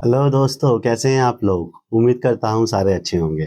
Hello दोस्तों, कैसे हैं आप लोग। उम्मीद करता हूँ सारे अच्छे होंगे।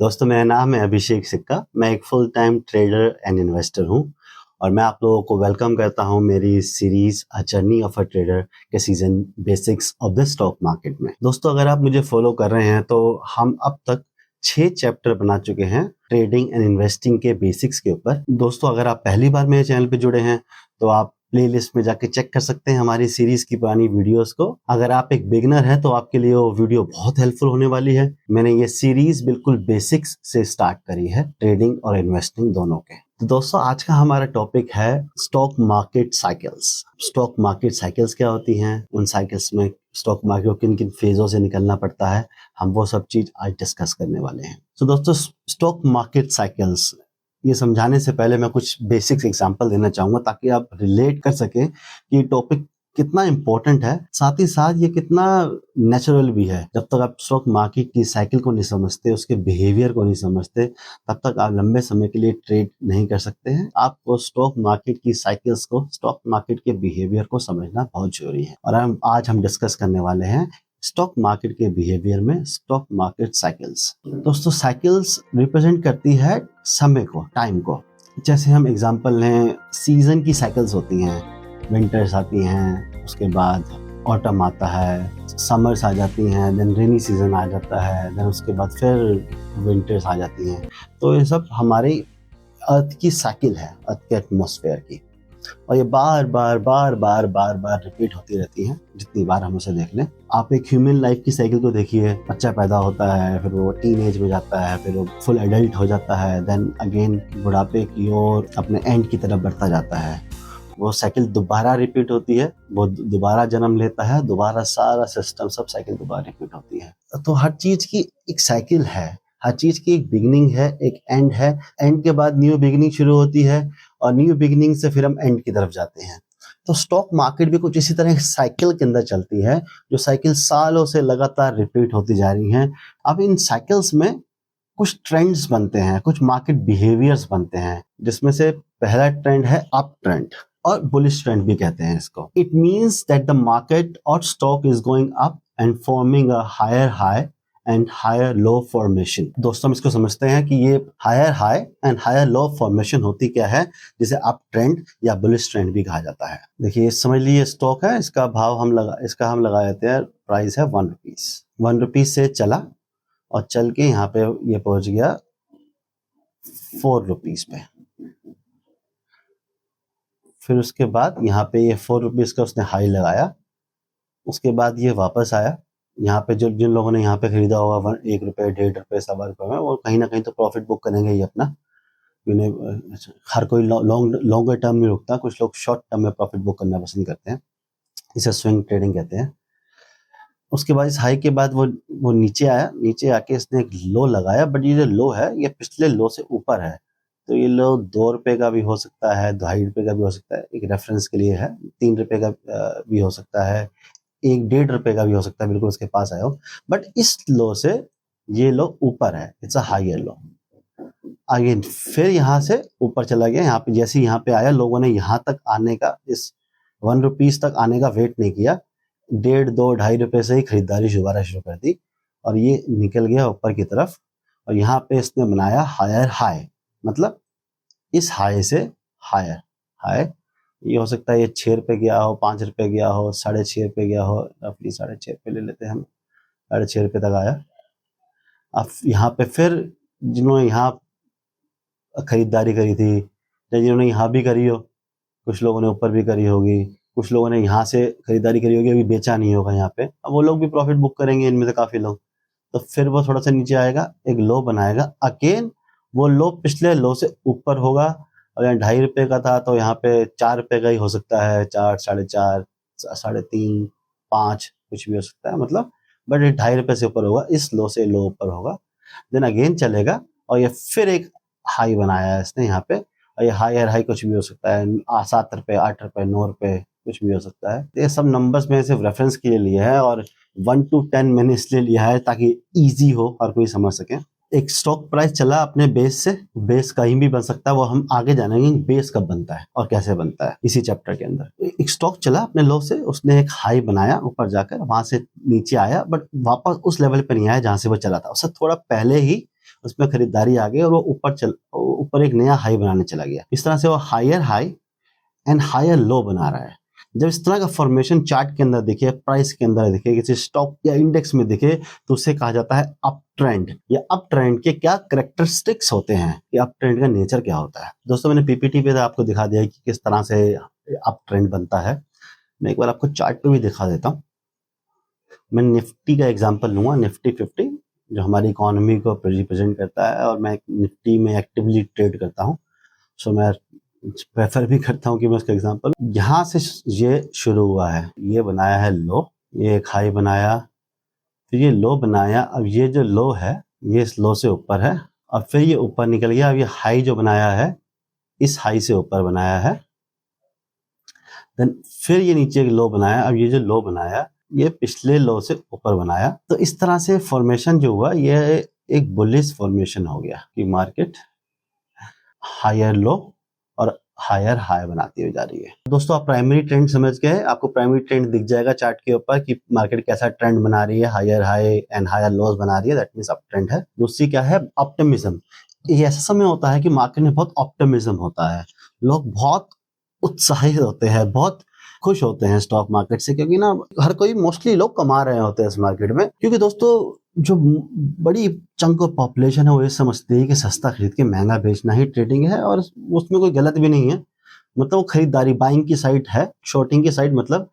दोस्तों, मेरा नाम है अभिषेक सिक्का। मैं एक full time trader and investor हूँ और मैं आप लोगों को वेलकम करता हूँ मेरी series a journey of a trader के season basics of the stock market में। दोस्तों, अगर आप मुझे फॉलो कर रहे हैं तो हम अब तक 6 चैप्टर बना चुके हैं ट्रेडिंग एंड इन्वेस्टिंग के बेसिक्स के ऊपर। दोस्तों, अगर आप पहली बार मेरे चैनल पे जुड़े हैं तो आप प्लेलिस्ट में जाके चेक कर सकते हैं हमारी सीरीज की पुरानी वीडियोस को। अगर आप एक बिगिनर हैं तो आपके लिए वो वीडियो बहुत हेल्पफुल होने वाली है। मैंने ये सीरीज बिल्कुल बेसिक्स से स्टार्ट करी है, ट्रेडिंग और इन्वेस्टिंग दोनों के। तो दोस्तों, आज का हमारा टॉपिक है stock market cycles. Stock market cycles क्या होती हैं, उन साइकिल्स में स्टॉक मार्केट को किन किन फेजों से निकलना पड़ता है, हम वो सब चीज आज डिस्कस करने वाले हैं। तो दोस्तों, स्टॉक मार्केट साइकिल्स ये समझाने से पहले मैं कुछ बेसिक्स एग्जांपल देना चाहूंगा ताकि आप रिलेट कर सकें कि टॉपिक कितना इंपॉर्टेंट है, साथ ही साथ ये कितना नेचुरल भी है। जब तक आप स्टॉक मार्केट की साइकिल को नहीं समझते, उसके बिहेवियर को नहीं समझते, तब तक आप लंबे समय के लिए ट्रेड नहीं कर सकते हैं। आपको स्टॉक मार्केट की साइकिल्स को, स्टॉक मार्केट के बिहेवियर को समझना बहुत जरूरी है। और आज हम डिस्कस करने वाले हैं स्टॉक मार्केट के बिहेवियर में स्टॉक मार्केट साइकिल्स। दोस्तों, साइकिल्स रिप्रेजेंट करती है समय को, टाइम को। जैसे हम एग्जांपल लें, सीजन की साइकिल्स होती हैं। विंटर्स आती हैं, उसके बाद ऑटम आता है, समर्स आ जाती हैं, देन रेनी सीजन आ जाता है, देन उसके बाद फिर विंटर्स आ जाती हैं। तो ये सब हमारी अर्थ की साइकिल है, अर्थ के एटमॉस्फेयर की। और ये बार बार बार बार बार बार रिपीट होती रहती हैं, जितनी बार हम उसे देख लें। आप एक ह्यूमन लाइफ की साइकिल को देखिए। बच्चा पैदा होता है, फिर वो टीन एज में जाता है, फिर वो फुल एडल्ट हो जाता है, देन अगेन बुढ़ापे की ओर अपने एंड की तरफ बढ़ता जाता है। वो साइकिल दोबारा रिपीट होती है, वो दोबारा जन्म लेता है, दोबारा सारा सिस्टम, सब साइकिल दोबारा रिपीट होती है। तो हर चीज की एक साइकिल है, हर चीज की एक बिगिनिंग है, एक एंड है। एंड के बाद न्यू बिगिनिंग शुरू होती है और न्यू बिगिनिंग से फिर हम एंड की तरफ जाते हैं। तो स्टॉक मार्केट भी कुछ इसी तरह एक साइकिल के अंदर चलती है, जो साइकिल सालों से लगातार रिपीट होती जा रही है। अब इन साइकिल्स में कुछ ट्रेंड्स बनते हैं, कुछ मार्केट बिहेवियर्स बनते हैं, जिसमें से पहला ट्रेंड है अप ट्रेंड, और बुलिश ट्रेंड भी कहते हैं इसको। It means that the market और stock is going up and forming a higher high and higher low formation. दोस्तों, हम इसको समझते हैं कि ये higher high and higher low formation होती क्या है, जिसे अप ट्रेंड या बुलिश ट्रेंड भी कहा जाता है। देखिए, समझ लीजिए स्टॉक है, इसका भाव हम लगा देते हैं, प्राइस है 1 रुपीज। 1 रुपीज से चला और चल के यहाँ पे ये पहुंच गया 4 रुपीज पे। फिर उसके बाद यहाँ पे ये 4 रुपीज का उसने हाई लगाया। उसके बाद ये वापस आया। यहाँ पे जो जिन लोगों ने यहाँ पे खरीदा होगा 1 रुपए, 1.5 रुपए, 1.25 रुपए में, वो कहीं ना कहीं तो प्रॉफिट बुक करेंगे ही अपना। हर कोई लॉन्गर टर्म में रुकता, कुछ लोग शॉर्ट टर्म में प्रॉफिट बुक करना पसंद करते हैं, इसे स्विंग ट्रेडिंग कहते हैं। उसके बाद इस हाई के बाद वो नीचे आया, नीचे आके इसने एक लो लगाया, बट ये जो लो है ये पिछले लो से ऊपर है। तो ये लो 2 रुपए का भी हो सकता है, 2.5 रुपए का भी हो सकता है, एक रेफरेंस के लिए है। 3 रुपए का भी हो सकता है, 1.5 रुपए का भी हो सकता है, बिल्कुल उसके पास आया हो। बट इस लो से ये लो ऊपर है, it's a higher low. Again फिर यहाँ से ऊपर चला गया। यहाँ पे जैसे यहाँ पे आया, लोगों ने यहाँ तक आने का, इस 1 रुपीज तक आने का वेट नहीं किया, 1.5, 2, 2.5 रुपए से ही खरीदारी दोबारा शुरू कर दी और ये निकल गया ऊपर की तरफ। और यहाँ पे इसने बनाया हायर हाई, मतलब इस हाई से हायर हाई। ये हो सकता है ये 6 रुपए गया हो, 5 रुपए गया हो, 6.5 रुपए गया हो, रफली 6.5 रुपए ले लेते हैं हम, 6.5 रुपए तक आया। अब यहाँ पे फिर जिन्होंने यहाँ खरीदारी करी थी, या जिन्होंने यहाँ भी करी हो, कुछ लोगों ने ऊपर भी करी होगी, कुछ लोगों ने यहाँ से खरीदारी करी होगी, अभी बेचा नहीं होगा यहाँ पे, अब वो लोग भी प्रॉफिट बुक करेंगे, इनमें से काफी लोग। तो फिर वो थोड़ा सा नीचे आएगा, एक लो बनाएगा। अगेन वो लो पिछले लो से ऊपर होगा। अगर 2.5 रुपए का था तो यहाँ पे 4 रुपए का ही हो सकता है, 4, 4.5, 3.5, 5 कुछ भी हो सकता है, मतलब बट 2.5 रुपए से ऊपर होगा, इस लो से लो ऊपर होगा। देन अगेन चलेगा और ये फिर एक हाई बनाया है इसने यहाँ पे, और ये हायर हाई कुछ भी हो सकता है, 7 रुपए, 8 रुपए, 9 रुपए, कुछ भी हो सकता है। ये सब नंबर्स में सिर्फ रेफरेंस के लिए लिया है और 1 to 10 मैंने इसलिए लिया है ताकि इजी हो और कोई समझ सके। एक स्टॉक प्राइस चला अपने बेस से, बेस कहीं भी बन सकता है, वो हम आगे जानेंगे बेस कब बनता है और कैसे बनता है इसी चैप्टर के अंदर। एक स्टॉक चला अपने लो से, उसने एक हाई बनाया ऊपर जाकर, वहां से नीचे आया, बट वापस उस लेवल पे नहीं आया जहां से वो चला था, उससे थोड़ा पहले ही उसमें खरीदारी आ गई और वो ऊपर एक नया हाई बनाने चला गया। इस तरह से वो higher high and higher low बना रहा है। जब इस तरह का फॉर्मेशन चार्ट के अंदर दिखे, प्राइस के अंदर दिखे, किसी स्टॉक या इंडेक्स में दिखे, तो उसे कहा जाता है अप ट्रेंड। या अप ट्रेंड के क्या कैरेक्टरिस्टिक्स होते हैं, कि अप ट्रेंड का नेचर क्या होता है। दोस्तों मैंने पीपीटी पे आपको दिखा दिया कि किस तरह से अप ट्रेंड बनता है। मैं एक बार आपको चार्ट पे भी दिखा देता हूँ। मैं निफ्टी का एग्जांपल लूंगा, निफ्टी 50 जो हमारी इकोनॉमी को रिप्रेजेंट करता है, और मैं निफ्टी में एक्टिवली ट्रेड करता हूँ, सो मैं प्रेफर भी करता हूँ कि मैं उसका एग्जांपल, यहाँ से ये शुरू हुआ है, ये बनाया है लो, ये एक हाई बनाया, फिर ये लो बनाया, अब ये जो लो है ये इस लो से ऊपर है, और फिर ये ऊपर निकल गया। अब ये हाई जो बनाया है इस हाई से ऊपर बनाया है, देन फिर ये नीचे एक लो बनाया, अब ये जो लो बनाया ये पिछले लो से ऊपर बनाया। तो इस तरह से फॉर्मेशन जो हुआ ये एक बुलिश फॉर्मेशन हो गया कि मार्केट हायर लो और हायर हाई बनाती हुई जा रही है। दोस्तों आप प्राइमरी ट्रेंड समझ गए, आपको प्राइमरी ट्रेंड दिख जाएगा चार्ट के ऊपर कि मार्केट कैसा ट्रेंड बना रही है, higher high and higher lows बना रही है, दैट मींस अप ट्रेंड है। दूसरी क्या है, ऑप्टिमिज्म। ये ऐसा समय होता है कि मार्केट में बहुत ऑप्टिमिज्म होता है, लोग बहुत उत्साहित होते हैं, बहुत खुश होते हैं स्टॉक मार्केट से, क्योंकि ना हर कोई मोस्टली लोग कमा रहे होते हैं इस मार्केट में। क्योंकि दोस्तों जो बड़ी चंक ऑफ पॉपुलेशन है वो ये समझती है कि सस्ता खरीद के महंगा बेचना ही ट्रेडिंग है, और उसमें कोई गलत भी नहीं है। मतलब वो खरीदारी बाइंग की साइड है, शॉर्टिंग की साइड मतलब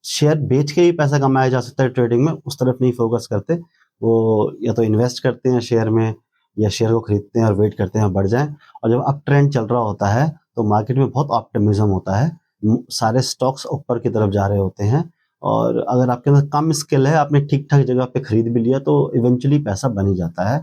शेयर बेच के ही पैसा कमाया जा सकता है ट्रेडिंग में, उस तरफ नहीं फोकस करते। वो या तो इन्वेस्ट करते हैं शेयर में, या शेयर को खरीदते हैं और वेट करते हैं बढ़ जाए। और जब अप ट्रेंड चल रहा होता है तो मार्केट में बहुत ऑप्टिमिज्म होता है, सारे स्टॉक्स ऊपर की तरफ जा रहे होते हैं, और अगर आपके अंदर कम स्किल है, आपने ठीक ठाक जगह पे खरीद भी लिया, तो इवेंचुअली पैसा बन ही जाता है।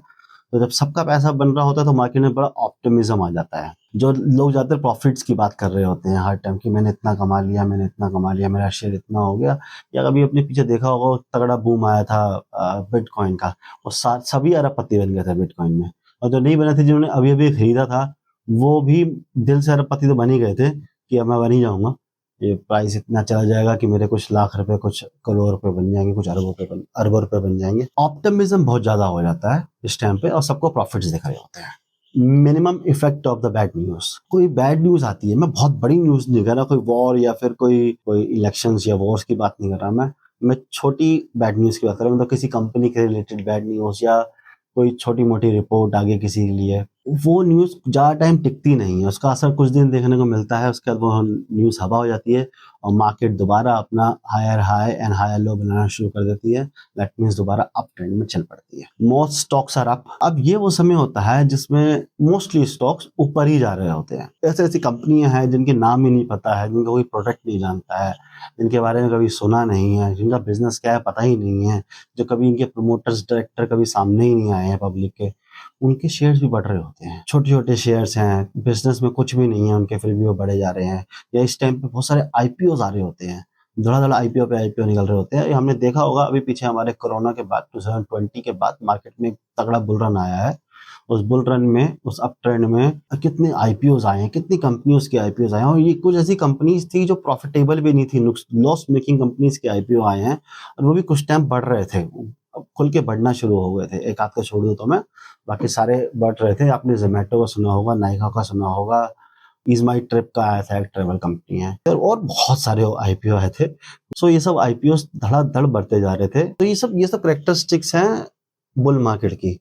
तो जब सबका पैसा बन रहा होता है तो मार्केट में बड़ा ऑप्टिमिज्म आ जाता है। जो लोग ज्यादातर प्रॉफिट्स की बात कर रहे होते हैं हर टाइम, कि मैंने इतना कमा लिया, मैंने इतना कमा लिया, मेरा शेयर इतना हो गया। या कभी अपने पीछे देखा होगा तगड़ा बूम आया था बिटकॉइन का, और सभी अरबपति बन गए थे बिटकॉइन में, और जो नहीं बने थे जिन्होंने अभी अभी खरीदा था वो भी दिल से अरबपति तो बन ही गए थे कि अब मैं बन ही जाऊंगा, ये प्राइस इतना चला जाएगा कि मेरे कुछ लाख रुपए, कुछ करोड़ रुपए बन जाएंगे, कुछ अरबों रुपए बन जाएंगे। ऑप्टिमिज्म बहुत ज्यादा हो जाता है इस टाइम पे, और सबको प्रॉफिट्स दिख रहे होते हैं। Minimum effect of the bad news. कोई बैड न्यूज आती है, मैं बहुत बड़ी न्यूज नहीं कर रहा, कोई वॉर या फिर कोई इलेक्शंस या वॉर्स की बात नहीं कर रहा, मैं छोटी बैड न्यूज की बात कर रहा हूँ। मतलब किसी कंपनी के रिलेटेड बैड न्यूज, या कोई छोटी मोटी रिपोर्ट आ गई किसी के लिए, वो न्यूज ज्यादा टाइम टिकती नहीं है, उसका असर कुछ दिन देखने को मिलता है, उसके बाद वो न्यूज हवा हो जाती है, और मार्केट दोबारा अपना higher high and higher low बनाना शुरू कर देती है। दैट मींस दोबारा अप ट्रेंड में चल पड़ती है। Most stocks are up. अब ये वो समय होता है जिसमें मोस्टली स्टॉक्स ऊपर ही जा रहे होते हैं। ऐसी ऐसी कंपनियां हैं जिनके नाम ही नहीं पता है, जिनका कोई प्रोडक्ट नहीं जानता है, जिनके बारे में कभी सुना नहीं है, जिनका बिजनेस क्या है पता ही नहीं है, जो कभी इनके प्रमोटर्स डायरेक्टर कभी सामने ही नहीं आए हैं पब्लिक के, उनके शेयर्स भी बढ़ रहे होते हैं। छोटे छोटे शेयर्स हैं, बिजनेस में कुछ भी नहीं है उनके, फिर भी वो बढ़े जा रहे हैं। या इस टाइम पे बहुत सारे आईपीओ आ रहे होते हैं, धड़ा आईपीओ पे आईपीओ निकल रहे होते हैं। हमने देखा होगा अभी पीछे हमारे कोरोना के बाद 2020 के बाद मार्केट में एक तगड़ा बुल रन आया है। उस बुल रन में, उस अप ट्रेंड में कितने आईपीओ आए हैं, कितनी कंपनियों के आईपीओ आए हैं, और ये कुछ ऐसी कंपनीज थी जो प्रॉफिटेबल भी नहीं थी, लॉस मेकिंग कंपनीज के आईपीओ आए हैं, और वो भी कुछ टाइम बढ़ रहे थे, खुल के बढ़ना शुरू हो गए थे। एक आध को छोड़ दो तो मैं, बाकी सारे बढ़ रहे थे। आपने जोमेटो का सुना होगा, नाइका का सुना होगा, इज माई ट्रिप का आया था, एक ट्रेवल कंपनी है, और बहुत सारे आईपीओ आए थे। सो ये सब आईपीओ धड़ाधड़ बढ़ते जा रहे थे। तो ये सब कैरेक्टरिस्टिक्स हैं बुल मार्केट की।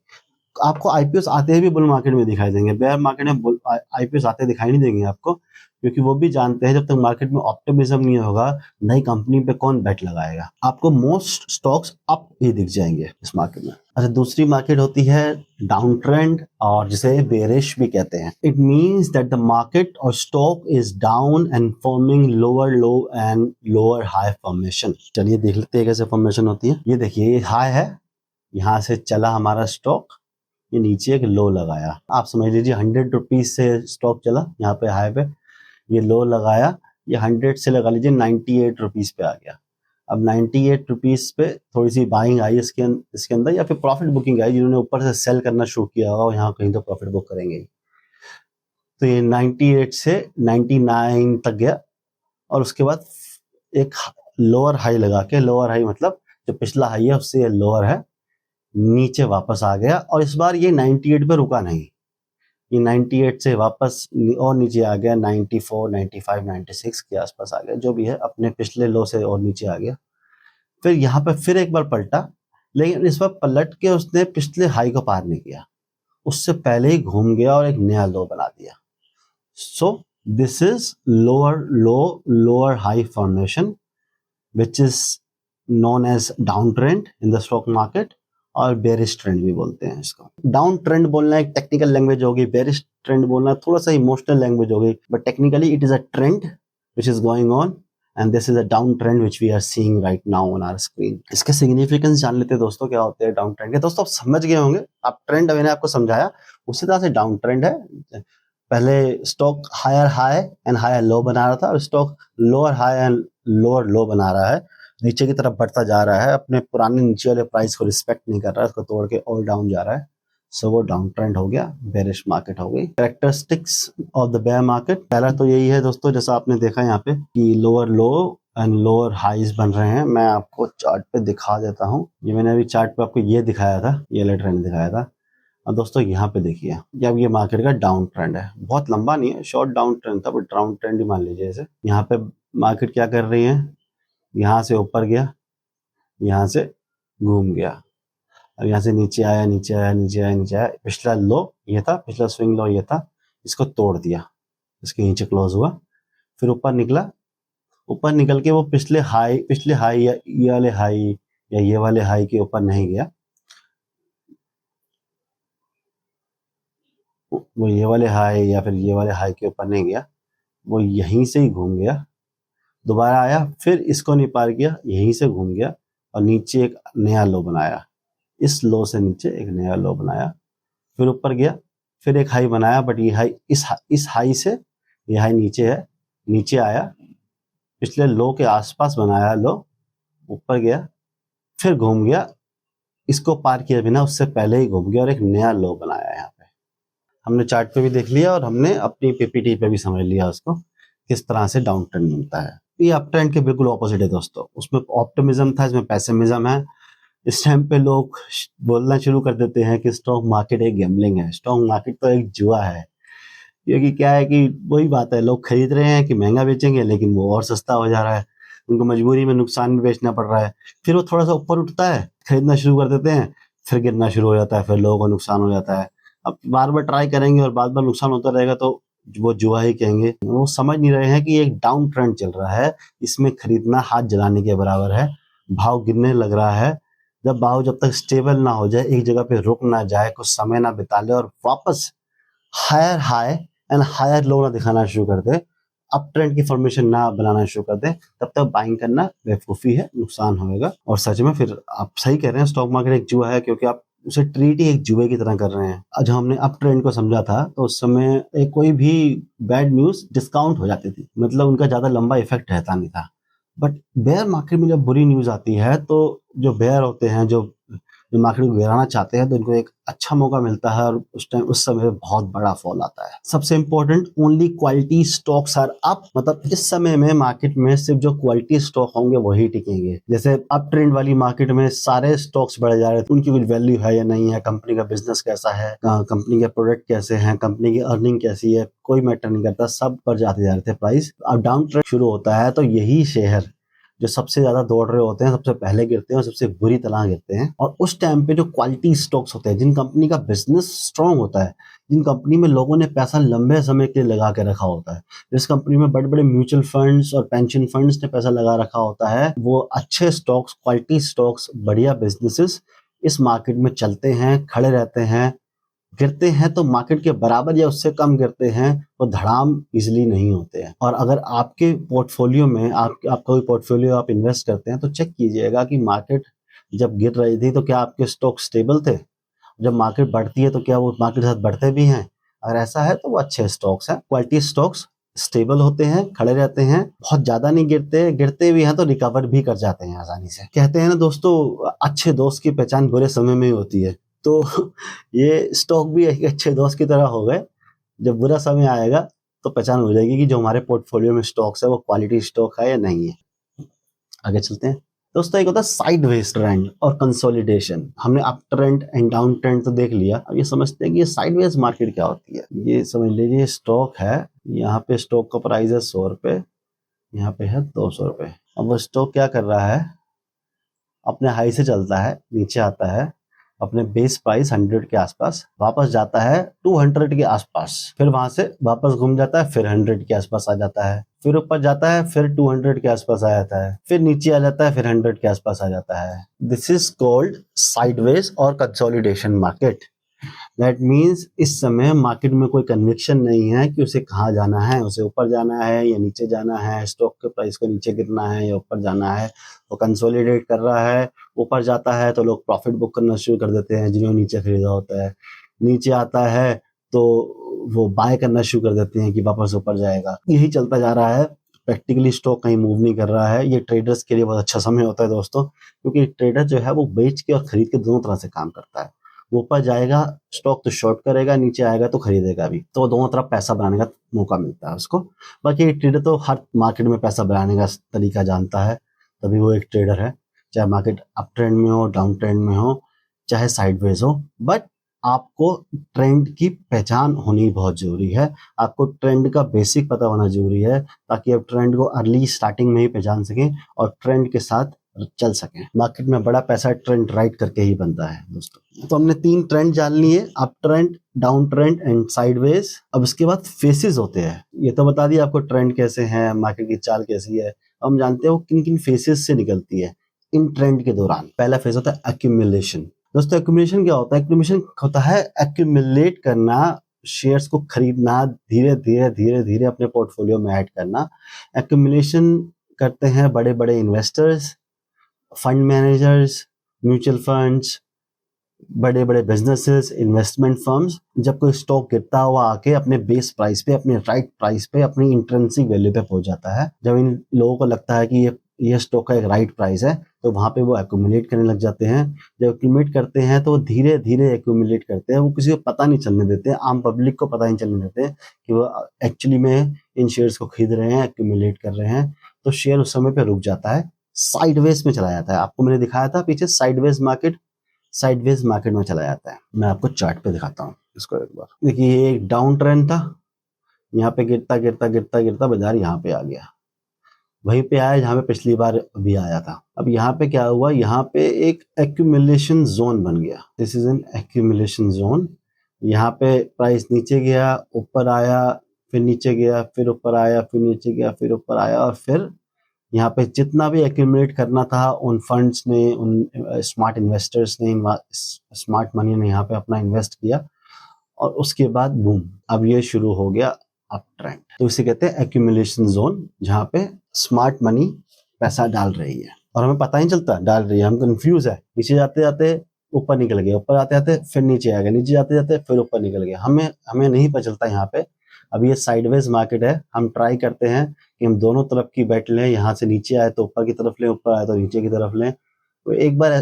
आपको आईपीओ आते हुए भी बुल मार्केट में दिखाई देंगे, बेयर मार्केट में आईपीओ आते दिखाई नहीं देंगे आपको, क्योंकि वो भी जानते हैं जब तक मार्केट में ऑप्टिमिज्म नहीं होगा, नई कंपनी पे कौन बेट लगाएगा। आपको मोस्ट स्टॉक्स अप ही दिख जाएंगे इस मार्केट में। अच्छा, दूसरी मार्केट होती है डाउन ट्रेंड, और जिसे बेरिश भी कहते हैं। It means that the market और stock is down and forming lower low and lower high formation. चलिए देख लेते हैं कैसे फॉर्मेशन होती है। ये देखिए, ये हाई है, यहाँ से चला हमारा स्टॉक, ये नीचे एक लो लगाया। आप समझ लीजिए 100 रुपीज से स्टॉक चला यहाँ पे हाई पे, ये लो लगाया, ये 100 से लगा लीजिए 98 रुपीज पे आ गया। अब 98 रुपीज पे थोड़ी सी बाइंग आई इसके अंदर, या फिर प्रॉफिट बुकिंग आई, जिन्होंने ऊपर से सेल करना शुरू किया होगा यहाँ कहीं तो प्रॉफिट बुक करेंगे। तो ये 98 से 99 तक गया और उसके बाद एक लोअर हाई लगा के, लोअर हाई मतलब जो पिछला हाई है उससे लोअर है, नीचे वापस आ गया और इस बार ये 98 पे रुका नहीं, ये 98 से वापस और नीचे आ गया, 94, 95, 96 के आसपास आ गया, जो भी है अपने पिछले लो से और नीचे आ गया। फिर यहाँ पे फिर एक बार पलटा, लेकिन इस बार पलट के उसने पिछले हाई को पार नहीं किया, उससे पहले ही घूम गया और एक नया लो बना दिया। So this is lower low lower high formation which is known as down trend in the stock market, और बेरिश ट्रेंड भी बोलते हैं इसको। डाउन ट्रेंड बोलना एक टेक्निकल लैंग्वेज होगी, बेरिश ट्रेंड बोलना थोड़ा सा इमोशनल लैंग्वेज होगी, but technically it is a trend which is going on and this is a downtrend which we are seeing right now on our screen। इसके significance जान लेते हैं दोस्तों, क्या होते हैं डाउन ट्रेंड के। दोस्तों आप समझ गए होंगे, आप ट्रेंड मैंने आपको समझाया उसी तरह से डाउन ट्रेंड है। पहले stock higher high and higher low बना रहा था, और stock lower high and lower low बना रहा है, नीचे की तरफ बढ़ता जा रहा है, अपने पुराने नीचे वाले प्राइस को रिस्पेक्ट नहीं कर रहा है, उसको तोड़ के और डाउन जा रहा है। सो वो डाउन ट्रेंड हो गया, बेरिश मार्केट हो गई। Characteristics of the bear market, पहला तो यही है दोस्तों, जैसा आपने देखा यहाँ पे कि lower low and lower highs बन रहे हैं। मैं आपको चार्ट पे दिखा देता हूँ, ये मैंने अभी चार्ट पे आपको ये दिखाया था, ये वाला ट्रेंड दिखाया था। और दोस्तों यहाँ पे देखिए, अब ये मार्केट का डाउन ट्रेंड है, बहुत लंबा नहीं है, शॉर्ट डाउन ट्रेंड था, बट डाउन ट्रेंड ही मान लीजिए इसे। यहाँ पे मार्केट क्या कर रही है, यहाँ से ऊपर गया, यहाँ से घूम गया, और यहाँ से नीचे आया, नीचे आया, नीचे आया, नीचे आया, पिछला लो ये था, पिछला स्विंग लो ये था, इसको तोड़ दिया, इसके नीचे क्लोज हुआ, फिर ऊपर निकला, ऊपर निकल के वो पिछले हाई या ये वाले हाई या ये वाले हाई के ऊपर नहीं गया, वो ये वाले हाई या फिर ये वाले हाई के ऊपर नहीं गया, वो यहीं से ही घूम गया, दोबारा आया, फिर इसको नहीं पार किया, यहीं से घूम गया और नीचे एक नया लो बनाया, इस लो से नीचे एक नया लो बनाया, फिर ऊपर गया, फिर एक हाई बनाया, बट ये हाई इस हाई से ये हाई नीचे है, नीचे आया, पिछले लो के आसपास बनाया लो, ऊपर गया, फिर घूम गया, इसको पार किया बिना उससे पहले ही घूम गया और एक नया लो बनाया। यहाँ पे हमने चार्ट पे भी देख लिया और हमने अपनी पीपीटी पे भी समझ लिया उसको किस तरह से डाउन ट्रेंड बनता है। ये अप ट्रेंड के बिल्कुल ऑपोजिट है दोस्तों, उसमें ऑप्टिमिज्म था, इसमें पेसिमिज्म है। इस टाइम पे लोग बोलना शुरू कर देते हैं कि स्टॉक मार्केट एक गैम्बलिंग है, स्टॉक मार्केट तो एक जुआ है, क्योंकि क्या है कि वही बात है, लोग खरीद रहे हैं कि महंगा बेचेंगे, लेकिन वो और सस्ता हो जा रहा है, उनको मजबूरी में नुकसान में बेचना पड़ रहा है, फिर वो थोड़ा सा ऊपर उठता है, खरीदना शुरू कर देते हैं, फिर गिरना शुरू हो जाता है, फिर लोगों को नुकसान हो जाता है। अब बार बार ट्राई करेंगे और बार बार नुकसान होता रहेगा तो वो जुआ ही कहेंगे। वो समझ नहीं रहे हैं कि एक डाउन ट्रेंड चल रहा है, इसमें खरीदना हाथ जलाने के बराबर है, भाव गिरने लग रहा है। जब भाव जब तक स्टेबल ना हो जाए, एक जगह पे रुक ना जाए, कुछ समय ना बिता ले और वापस higher high and higher low ना दिखाना शुरू कर दे, अप ट्रेंड की फॉर्मेशन ना बनाना शुरू कर दे, तब तक बाइंग करना बेवकूफ़ी है, नुकसान होगा। और सच में फिर आप सही कह रहे हैं, स्टॉक मार्केट एक जुआ है, क्योंकि आप उसे ट्रीट ही एक जुए की तरह कर रहे हैं। आज हमने अप ट्रेंड को समझा था तो उस समय एक कोई भी बैड न्यूज़ डिस्काउंट हो जाती थी, मतलब उनका ज़्यादा लंबा इफेक्ट रहता नहीं था। बट बेयर मार्केट में जब बुरी न्यूज़ आती है तो जो बेयर होते हैं, जो मार्केट को गिराना चाहते हैं, तो इनको एक अच्छा मौका मिलता है और उस समय बहुत बड़ा फॉल आता है। सबसे important, only quality stocks are up, मतलब इस समय में मार्केट में सिर्फ जो क्वालिटी स्टॉक होंगे वही टिकेंगे। जैसे अप ट्रेंड वाली मार्केट में सारे स्टॉक्स बढ़ जा रहे हैं, उनकी कुछ वैल्यू है या नहीं है, कंपनी का बिजनेस कैसा है, कंपनी के प्रोडक्ट कैसे हैं, कंपनी की अर्निंग कैसी है, कोई मैटर नहीं करता, सब पर जाते जा रहे थे प्राइस। अब डाउन ट्रेंड शुरू होता है तो यही शेयर जो सबसे ज्यादा दौड़ रहे होते हैं सबसे पहले गिरते हैं और सबसे बुरी तरह गिरते हैं। और उस टाइम पे जो क्वालिटी स्टॉक्स होते हैं, जिन कंपनी का बिजनेस स्ट्रांग होता है, जिन कंपनी में लोगों ने पैसा लंबे समय के लिए लगा के रखा होता है, जिस कंपनी में बड़े बड़े म्यूचुअल फंड्स और पेंशन फंड्स ने पैसा लगा रखा होता है, वो अच्छे स्टॉक्स, क्वालिटी स्टॉक्स, बढ़िया बिजनेसेस इस मार्केट में चलते हैं, खड़े रहते हैं। गिरते हैं तो मार्केट के बराबर या उससे कम गिरते हैं, तो धड़ाम इजीली नहीं होते हैं। और अगर आपके पोर्टफोलियो में आपका कोई पोर्टफोलियो आप इन्वेस्ट करते हैं तो चेक कीजिएगा कि मार्केट जब गिर रही थी तो क्या आपके स्टॉक स्टेबल थे, जब मार्केट बढ़ती है तो क्या वो मार्केट के साथ बढ़ते भी हैं। अगर ऐसा है तो वो अच्छे स्टॉक्स हैं, क्वालिटी स्टॉक्स स्टेबल होते हैं, खड़े रहते हैं, बहुत ज्यादा नहीं गिरते, गिरते भी हैं तो रिकवर भी कर जाते हैं आसानी से। कहते हैं ना दोस्तों, अच्छे दोस्त की पहचान बुरे समय में ही होती है। तो ये स्टॉक भी एक अच्छे दोस्त की तरह हो गए। जब बुरा समय आएगा तो पहचान हो जाएगी कि जो हमारे पोर्टफोलियो में स्टॉक्स है वो क्वालिटी स्टॉक है या नहीं है। आगे चलते हैं दोस्तों। एक होता है साइडवेज ट्रेंड और कंसोलिडेशन। हमने up trend and down trend तो देख लिया, अब ये समझते हैं कि ये साइडवेज मार्केट क्या होती है। ये समझ लीजिए स्टॉक है, यहाँ पे स्टॉक का प्राइस है 100 रुपए, यहाँ पे है 200 रुपए। अब वो स्टॉक क्या कर रहा है, अपने हाई से चलता है, नीचे आता है, अपने बेस प्राइस 100 के आसपास, वापस जाता है 200 के आसपास, फिर वहां से वापस घूम जाता है, फिर 100 के आसपास आ जाता है, फिर ऊपर जाता है, फिर 200 के आसपास आ जाता है, फिर नीचे आ जाता है, फिर 100 के आसपास आ जाता है। दिस इज कॉल्ड साइडवेज और कंसोलिडेशन मार्केट। दैट मीन्स इस समय मार्केट में कोई कन्विक्शन नहीं है कि उसे कहाँ जाना है, उसे ऊपर जाना है या नीचे जाना है, स्टॉक के प्राइस को नीचे गिरना है या ऊपर जाना है। वो कंसोलिडेट कर रहा है, ऊपर जाता है तो लोग प्रॉफिट बुक करना शुरू कर देते हैं जिन्होंने नीचे खरीदा होता है, नीचे आता है तो वो बाय करना शुरू कर देते हैं कि वापस ऊपर जाएगा। यही चलता जा रहा है, प्रैक्टिकली स्टॉक कहीं मूव नहीं कर रहा है। ये ट्रेडर्स के लिए बहुत अच्छा समय होता है दोस्तों, क्योंकि ट्रेडर जो है वो बेच के और खरीद के दोनों तरह से काम करता है। वो ऊपर जाएगा स्टॉक तो शॉर्ट करेगा, नीचे आएगा तो खरीदेगा भी, तो दोनों तरफ पैसा बनाने का मौका मिलता है उसको। बाकी ट्रेडर तो हर मार्केट में पैसा बनाने का तरीका जानता है, तभी वो एक ट्रेडर है, चाहे मार्केट अप ट्रेंड में हो, डाउन ट्रेंड में हो, चाहे साइडवेज हो। बट आपको ट्रेंड की पहचान होनी बहुत जरूरी है, आपको ट्रेंड का बेसिक पता होना जरूरी है, ताकि आप ट्रेंड को अर्ली स्टार्टिंग में ही पहचान सकें और ट्रेंड के साथ चल सकें। मार्केट में बड़ा पैसा ट्रेंड राइट करके ही बनता है दोस्तों। तो हमने 3 ट्रेंड जान लिए, up trend, down trend and sideways. अब इसके बाद फेसेस होते हैं। ये तो बता दिया आपको ट्रेंड कैसे है, मार्केट की चाल कैसी है। हम जानते हैं वो किन किन फेसेस से निकलती है इन ट्रेंड के दौरान। पहला फेज होता है एक्यूमुलेशन। दोस्तों एक्यूमुलेशन क्या होता है? एक्यूमुलेशन होता है एक्यूमुलेट करना, शेयर्स को खरीदना, धीरे धीरे धीरे धीरे अपने पोर्टफोलियो में ऐड करना। एक्यूमुलेशन करते हैं बड़े बड़े investors, fund managers, mutual funds, बड़े बड़े बिजनेसेस, इन्वेस्टमेंट फर्म्स। जब कोई स्टॉक गिरता हुआ आके अपने बेस प्राइस पे, अपने राइट प्राइस पे, अपनी इंट्रिंसिक वैल्यू पे पहुंच जाता है, जब इन लोगों को लगता है कि ये स्टॉक का एक राइट प्राइस है, तो वहां पे वो एक्यूमुलेट करने लग जाते हैं। जब एक्यूमुलेट करते हैं तो धीरे धीरे एक्यूमुलेट करते हैं, वो किसी को पता नहीं चलने देते, आम पब्लिक को पता नहीं चलने देते कि वो एक्चुअली में इन शेयर्स को खरीद रहे हैं, एक्यूमुलेट कर रहे हैं। तो शेयर उस समय पे रुक जाता है, साइडवेज में चला जाता है। आपको मैंने दिखाया था पीछे साइडवेज मार्केट, साइडवेज मार्केट में चला जाता है। मैं आपको चार्ट पे दिखाता हूँ इसको एक बार। देखिए ये एक डाउन ट्रेंड था, यहाँ पे गिरता गिरता गिरता गिरता बाजार यहाँ पे आ गया, वहीं पे आया जहाँ पे पिछली बार भी आया था। अब यहाँ पे क्या हुआ, यहाँ पे एक एक्यूमुलेशन जोन बन गया। This is an accumulation zone. यहाँ पे प्राइस नीचे गया, ऊपर आया, फिर नीचे गया, फिर ऊपर आया, फिर नीचे गया, फिर ऊपर आया, और फिर यहाँ पे जितना भी एक्यूमुलेट करना था उन फंड्स ने, उन स्मार्ट इन्वेस्टर्स ने, स्मार्ट मनी ने यहाँ पे अपना इन्वेस्ट किया, और उसके बाद बूम, अब ये शुरू हो गया अप ट्रेंड। तो इसे कहते हैं एक्यूमुलेशन जोन, जहाँ पे स्मार्ट मनी पैसा डाल रही है और हमें पता ही चलता डाल रही है, हम कंफ्यूज है। नीचे जाते जाते ऊपर निकल गया, ऊपर आते आते फिर नीचे आ गया, नीचे जाते जाते फिर ऊपर निकल गया, हमें नहीं पता चलता यहाँ पे। अब ये साइडवेज मार्केट है, हम ट्राई करते हैं कि हम दोनों तरफ की बेट लें, यहाँ से नीचे आए तो ऊपर की तरफ लें, ऊपर आए तो नीचे की तरफ लें। तो एक बार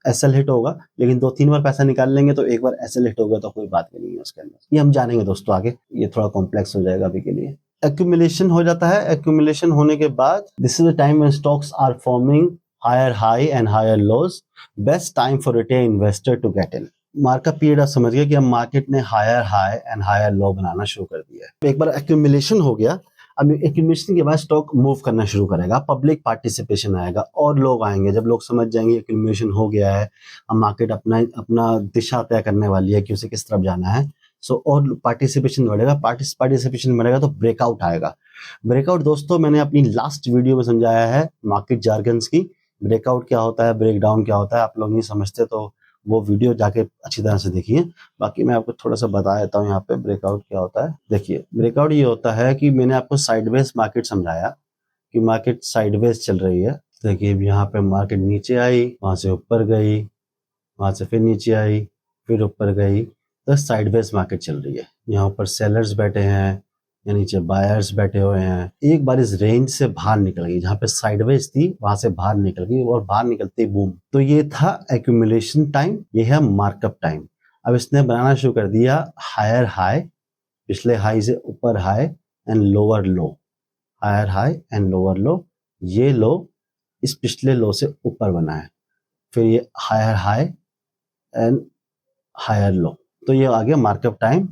एसएल हिट होगा, लेकिन 2-3 बार पैसा निकाल लेंगे तो एक बार एसएल हिट होगा तो कोई बात नहीं है उसके अंदर। ये हम जानेंगे दोस्तों आगे, ये थोड़ा कॉम्प्लेक्स हो जाएगा अभी के लिए। एक्यूमुलेशन हो जाता है, एक्यूमुलेशन होने के बाद this is the time when stocks are forming higher high and higher lows, best time for retail investor to get in. Markup period आप समझ गए कि अब मार्केट ने higher high and higher low बनाना शुरू कर दिया है। एक बार एक्यूमुलेशन हो गया, अब एक्यूमुलेशन के बाद स्टॉक मूव करना शुरू करेगा, पब्लिक पार्टिसिपेशन आएगा और लोग आएंगे। जब लोग समझ जाएंगे एक्यूमुलेशन हो गया है, अब मार्केट अपना अपना दिशा तय करने वाली है कि उसे किस तरफ जाना है, सो और पार्टिसिपेशन बढ़ेगा, पार्टिसिपेशन बढ़ेगा तो ब्रेकआउट आएगा। ब्रेकआउट दोस्तों मैंने अपनी लास्ट वीडियो में समझाया है मार्केट जार्गन्स की। ब्रेकआउट क्या होता है, ब्रेकडाउन क्या होता है, आप लोग नहीं समझते तो वो वीडियो जाके अच्छी तरह से देखिए। बाकी मैं आपको थोड़ा सा बता देता हूँ यहाँ पे ब्रेकआउट क्या होता है। देखिए ब्रेकआउट ये होता है कि मैंने आपको साइडवेज मार्केट समझाया कि मार्केट साइडवेज चल रही है। देखिए यहाँ पे मार्केट नीचे आई, वहां से ऊपर गई, वहां से फिर नीचे आई, फिर ऊपर गई, तो साइडवेज मार्केट चल रही है। यहाँ ऊपर सेलर्स बैठे हैं, या नीचे बायर्स बैठे हुए हैं। एक बार इस रेंज से बाहर निकल गई, जहां पे साइडवेज थी वहां से बाहर निकल गई और बाहर निकलते ही बूम। तो ये था एक्यूमुलेशन टाइम, ये है मार्कअप टाइम। अब इसने बनाना शुरू कर दिया हायर हाई, पिछले हाई से ऊपर high and lower low, higher high and lower low. ये लो इस पिछले लो से ऊपर बना है, फिर ये higher high and higher low. तो ये आ गया मार्कअप टाइम।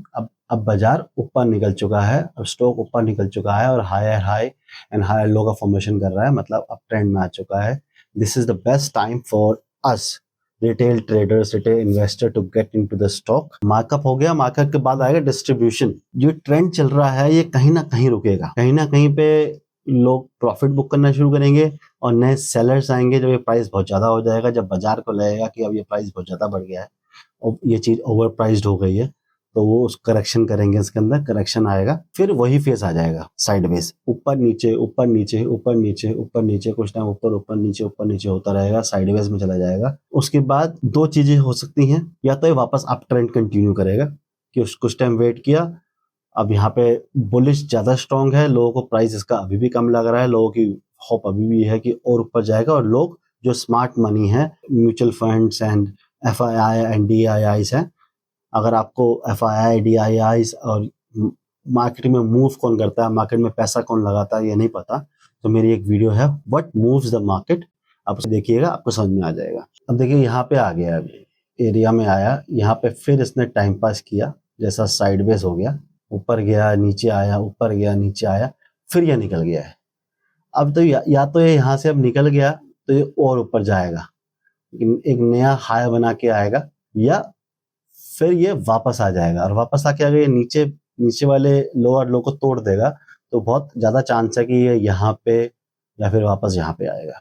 अब बाजार ऊपर निकल चुका है, अब स्टॉक ऊपर निकल चुका है और higher high and higher low का फॉर्मेशन कर रहा है, मतलब अब ट्रेंड में आ चुका है। This is the best time for us retail traders, retail investor to get into the stock. Markup हो गया, मार्कअप के बाद आएगा डिस्ट्रीब्यूशन। जो ट्रेंड चल रहा है ये कहीं ना कहीं रुकेगा, कहीं ना कहीं पे लोग प्रॉफिट बुक करना शुरू करेंगे और नए सेलर्स आएंगे जब ये प्राइस बहुत ज्यादा हो जाएगा, जब बाजार को लगेगा कि अब ये प्राइस बहुत ज्यादा बढ़ गया है और ये चीज ओवर प्राइस्ड हो गई है, तो वो उस करेक्शन करेंगे, इसके अंदर करेक्शन आएगा। फिर वही फेस आ जाएगा साइडवेज, ऊपर नीचे ऊपर नीचे ऊपर नीचे ऊपर नीचे, कुछ टाइम ऊपर नीचे होता रहेगा, साइडवेज में चला जाएगा। उसके बाद दो चीजें हो सकती हैं, या तो ये वापस अप ट्रेंड कंटिन्यू करेगा कि कुछ टाइम वेट किया, अब यहाँ पे बुलिश ज्यादा स्ट्रांग है, लोगों को प्राइस इसका अभी भी कम लग रहा है, लोगों की होप अभी भी है कि और ऊपर जाएगा, और लोग जो स्मार्ट मनी है, mutual funds and FII and DIIs हैं, अगर आपको FII DIIs और मार्केट में मूव कौन करता है, मार्केट में पैसा कौन लगाता है ये नहीं पता, तो मेरी एक वीडियो है व्हाट मूव्स द मार्केट, आप उसे देखिएगा, आपको समझ में आ जाएगा। अब देखिए यहाँ पे आ गया, अभी एरिया में आया, यहाँ पे फिर इसने टाइम पास किया, जैसा साइडवेज हो गया, ऊपर गया नीचे आया, ऊपर गया नीचे आया, फिर यह निकल गया है। अब तो या तो ये यहाँ से अब निकल गया तो ये और ऊपर जाएगा, एक नया हाई बना के आएगा, या फिर ये वापस आ जाएगा, और वापस आके अगर ये नीचे वाले लोअर लो को तोड़ देगा तो बहुत ज्यादा चांस है कि ये यहाँ पे या फिर वापस यहाँ पे आएगा।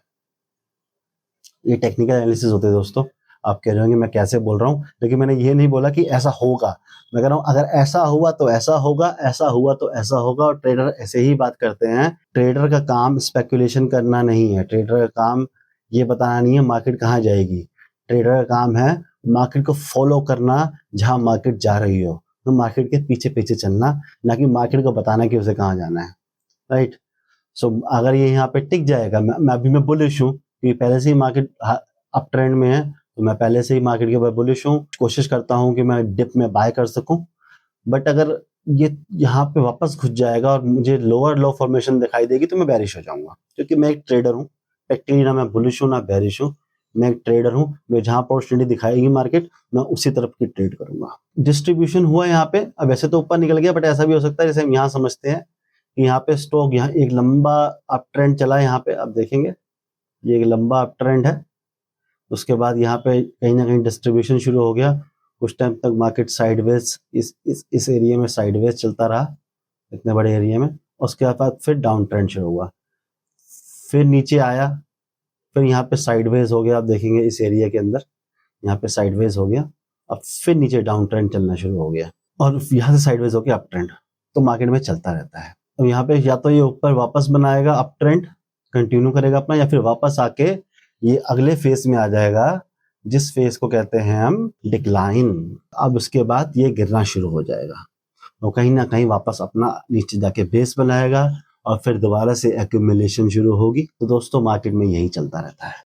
ये टेक्निकल एनालिसिस होते हैं दोस्तों। आप कह रहे होंगे मैं कैसे बोल रहा हूँ, लेकिन मैंने ये नहीं बोला कि ऐसा होगा, मैं कह रहा हूँ अगर ऐसा हुआ तो ऐसा होगा, ऐसा हुआ तो ऐसा होगा, और ट्रेडर ऐसे ही बात करते हैं। ट्रेडर का काम स्पेकुलेशन करना नहीं है, ट्रेडर का काम ये बताना नहीं है मार्केट कहाँ जाएगी, ट्रेडर का काम है मार्केट को फॉलो करना, जहां मार्केट जा रही हो तो मार्केट के पीछे पीछे चलना, ना कि मार्केट को बताना कि उसे कहाँ जाना है, राइट। सो अगर ये यहाँ पे टिक जाएगा, मैं बुलिश हूँ कि पहले से ही मार्केट अप ट्रेंड में है, तो मैं पहले से ही मार्केट के ऊपर बुलिश हूँ, कोशिश करता हूँ कि मैं डिप में बाय कर सकूं। बट अगर ये यहाँ पे वापस घुस जाएगा और मुझे लोअर लो फॉर्मेशन दिखाई देगी तो मैं बेरिश हो जाऊंगा, क्योंकि मैं एक ट्रेडर हूँ, एक्चुअली ना मैं बुलिश हूँ ना बेरिश हूँ, मैं एक ट्रेडर हूँ, मैं जहां अपॉर्चुनिटी दिखाएगी मार्केट मैं उसी तरफ की ट्रेड करूंगा। डिस्ट्रीब्यूशन हुआ यहाँ पे, अब वैसे तो ऊपर निकल गया, बट ऐसा भी हो सकता है जैसे हम यहाँ समझते हैं कि यहाँ पे स्टॉक यहाँ एक लंबा अप ट्रेंड चला है, यहाँ पे आप देखेंगे ये एक लंबा अप ट्रेंड है, उसके बाद यहाँ पे कहीं ना कहीं डिस्ट्रीब्यूशन शुरू हो गया, कुछ टाइम तक मार्केट साइडवेज इस एरिया में साइडवेज चलता रहा, इतने बड़े एरिया में, उसके बाद फिर डाउन ट्रेंड शुरू हुआ, फिर नीचे आया, फिर यहाँ पे साइडवेज हो गया, आप देखेंगे इस एरिया के अंदर यहाँ पे साइडवेज हो गया, अब फिर नीचे डाउन ट्रेंड चलना शुरू हो गया, और यहाँ से साइडवेज हो गया अप ट्रेंड, तो मार्केट में चलता रहता है। अब यहाँ पे या तो ये ऊपर वापस बनाएगा, अप ट्रेंड कंटिन्यू करेगा अपना, या फिर वापस आके ये अगले फेज में आ जाएगा, जिस फेज को कहते हैं हम डिक्लाइन। अब उसके बाद ये गिरना शुरू हो जाएगा, और कहीं ना कहीं वापस अपना नीचे जाके बेस बनाएगा, और फिर दोबारा से एक्यूमुलेशन शुरू होगी। तो दोस्तों मार्केट में यही चलता रहता है।